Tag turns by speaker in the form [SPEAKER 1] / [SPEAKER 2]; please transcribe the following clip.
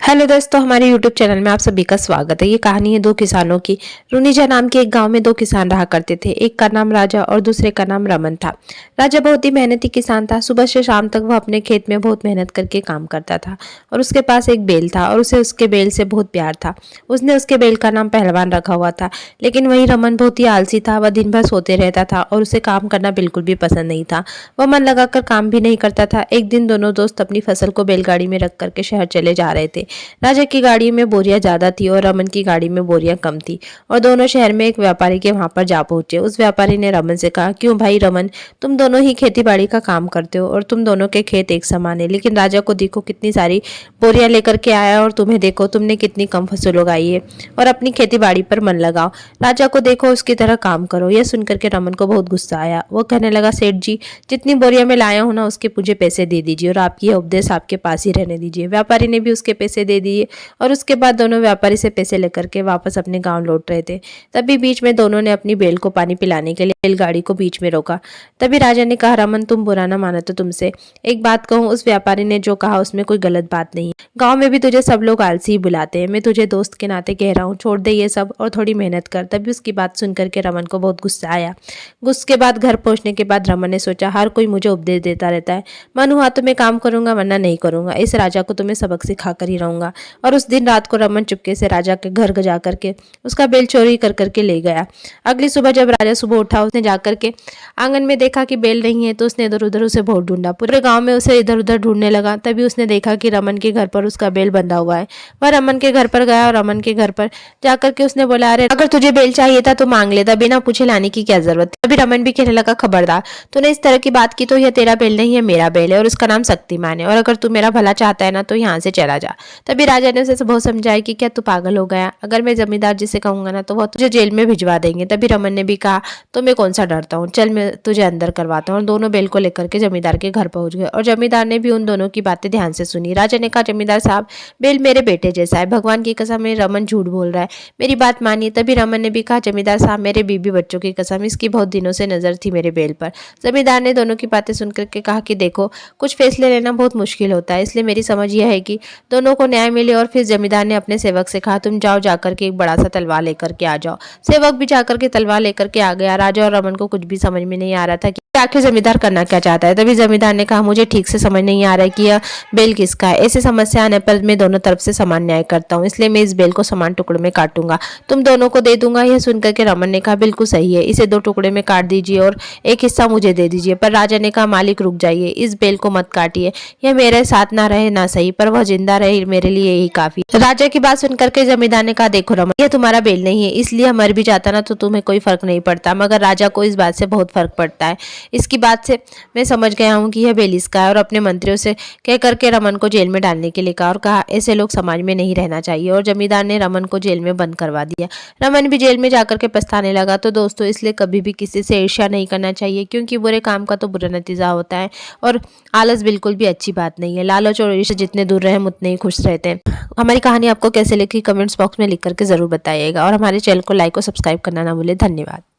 [SPEAKER 1] Hello दोस्तों, हमारे YouTube channel में आप सभी का स्वागत है। ये कहानी है दो किसानों की। रुनीजा नाम के एक गांव में दो किसान रहा करते थे। एक का नाम राजा और दूसरे का नाम रमन था। राजा बहुत ही मेहनती किसान था। सुबह से शाम तक वह अपने खेत में बहुत मेहनत करके काम करता था और उसके पास एक बैल था और उसे उसके बैल से बहुत प्यार था। उसने उसके बैल का नाम पहलवान रखा हुआ था। लेकिन वही रमन बहुत ही आलसी था। वह दिन भर सोते रहता था और उसे काम करना बिल्कुल भी पसंद नहीं था। वह मन लगाकर काम भी नहीं करता था। एक दिन दोनों दोस्त अपनी फसल को बैलगाड़ी में रख करके शहर चले जा रहे थे। राजा की गाड़ी में बोरियां ज्यादा थी और रमन की गाड़ी में बोरियां कम थी और दोनों शहर में एक व्यापारी के वहां पर जा पहुंचे। उस व्यापारी ने रमन से कहा, क्यों भाई रमन, तुम दोनों ही खेती बाड़ी का काम करते हो और तुम दोनों के खेत एक समान है, लेकिन राजा को देखो कितनी सारी बोरियां लेकर के आया और तुम्हें देखो तुमने कितनी कम फसल उगाई है और अपनी खेती बाड़ी पर मन लगाओ। राजा को देखो उसकी तरह काम करो। यह सुनकर के रमन को बहुत गुस्सा आया। वो कहने लगा, सेठ जी, जितनी बोरियां मैं लाया हूं ना उसके मुझे पैसे दे दीजिए और आपकी यह उपदेश आपके पास ही रहने दीजिए। व्यापारी ने भी उसके पैसे दे दिए और उसके बाद दोनों व्यापारी से पैसे लेकर के वापस अपने गांव लौट रहे थे। तभी बीच में दोनों ने अपनी बैल को पानी पिलाने के लिए बैलगाड़ी को बीच में रोका। तभी राजा ने कहा, रमन, तुम बुरा ना मानो तो तुमसे एक बात कहूं, उस व्यापारी ने जो कहा उसमें कोई गलत बात नहीं है। गांव में भी तुझे सब लोग आलसी ही बुलाते हैं। मैं तुझे दोस्त के नाते कह रहा हूँ, छोड़ दे ये सब और थोड़ी मेहनत कर। तभी उसकी बात सुनकर के रमन को बहुत गुस्सा आया। गुस्से के बाद घर पहुंचने के बाद रमन ने सोचा, हर कोई मुझे उपदेश देता रहता है, मन हुआ तो मैं काम करूंगा वरना नहीं करूंगा। इस राजा को तो मैं सबक सिखा कर ही रहूंगा। और उस दिन रात को रमन चुपके से राजा के घर जा करके उसका बैल चोरी कर करके ले गया। अगली सुबह जब राजा सुबह उठा, उसने जाकर के आंगन में देखा कि बैल नहीं है, तो उसने इधर उधर उसे बहुत ढूंढा। पूरे गांव में उसे इधर उधर ढूंढने लगा। तभी उसने देखा कि रमन के घर पर उसका बैल बंधा हुआ है। वह रमन के घर पर गया और रमन के घर पर जाकर के उसने बोला, अरे अगर तुझे बैल चाहिए था तो मांग लेता, बिना पूछे लाने की क्या जरूरत। तभी रमन भी कहने लगा, खबरदार, तूने इस तरह की बात की तो यह तेरा बैल नहीं है, मेरा बैल है और उसका नाम शक्तिमान है, और अगर तू मेरा भला चाहता है ना तो यहाँ से चला जा। तभी राजा ने उसे बहुत समझाया कि क्या तू पागल हो गया, अगर मैं जमींदार जी से कहूंगा ना तो वो तुझे जेल में भिजवा देंगे। तभी रमन ने भी कहा, तो मैं कौन सा डरता हूँ, चल मैं तुझे अंदर करवाता हूँ। और दोनों बैल को लेकर के जमींदार के घर पहुंच गए और जमींदार ने भी उन दोनों की बातें ध्यान से सुनी। राजा ने कहा, जमींदार साहब, बैल मेरे बेटे जैसा है, भगवान की कसम है रमन झूठ बोल रहा है, मेरी बात मानिए। तभी रमन ने भी कहा, जमींदार साहब, मेरे बीबी बच्चों की कसम, इसकी बहुत दिनों से नजर थी मेरे बैल पर। जमींदार ने दोनों की बातें सुनकर के कहा कि देखो, कुछ फैसले लेना बहुत मुश्किल होता है, इसलिए मेरी समझ यह है कि दोनों को न्याय मिले। और फिर जमींदार ने अपने सेवक से कहा, तुम जाओ जाकर के एक बड़ा सा तलवार लेकर के आ जाओ। सेवक भी जाकर के तलवार लेकर के आ गया। राजा और रमन को कुछ भी समझ में नहीं आ रहा था कि आखिर जमींदार करना क्या चाहता है। तभी जमींदार ने कहा, मुझे ठीक से समझ नहीं आ रहा है कि यह बैल किसका है। ऐसी समस्या आने पर मैं दोनों तरफ से समान न्याय करता हूँ, इसलिए मैं इस बैल को समान टुकड़े में काटूंगा, तुम दोनों को दे दूंगा। यह सुनकर के रमन ने कहा, बिल्कुल सही है, इसे दो टुकड़े में काट दीजिए और एक हिस्सा मुझे दे दीजिए। पर राजा ने कहा, मालिक रुक जाइए, इस बैल को मत काटिए, यह मेरे साथ ना रहे ना सही, पर वह जिंदा रहे मेरे लिए यही काफी। राजा की बात सुनकर के जमींदार ने कहा, देखो रमन, यह तुम्हारा बैल नहीं है, इसलिए मर भी जाता ना तो तुम्हें कोई फर्क नहीं पड़ता, मगर राजा को इस बात से बहुत फर्क पड़ता है। इसकी बात से मैं समझ गया हूँ कि यह बैल इसका है। और अपने मंत्रियों से कह करके रमन को जेल में डालने के लिए कहा और कहा, ऐसे लोग समाज में नहीं रहना चाहिए। और जमींदार ने रमन को जेल में बंद करवा दिया। रमन भी जेल में जाकर के पछताने लगा। तो दोस्तों, इसलिए कभी भी किसी से ईर्ष्या नहीं करना चाहिए, क्योंकि बुरे काम का तो बुरा नतीजा होता है और आलस बिल्कुल भी अच्छी बात नहीं है। लालच और ईर्ष्या जितने दूर रहे उतने ही खुश रहते हैं। हमारी कहानी आपको कैसे लगी कमेंट्स बॉक्स में लिख करके जरूर बताइएगा और हमारे चैनल को लाइक और सब्सक्राइब करना ना भूले। धन्यवाद।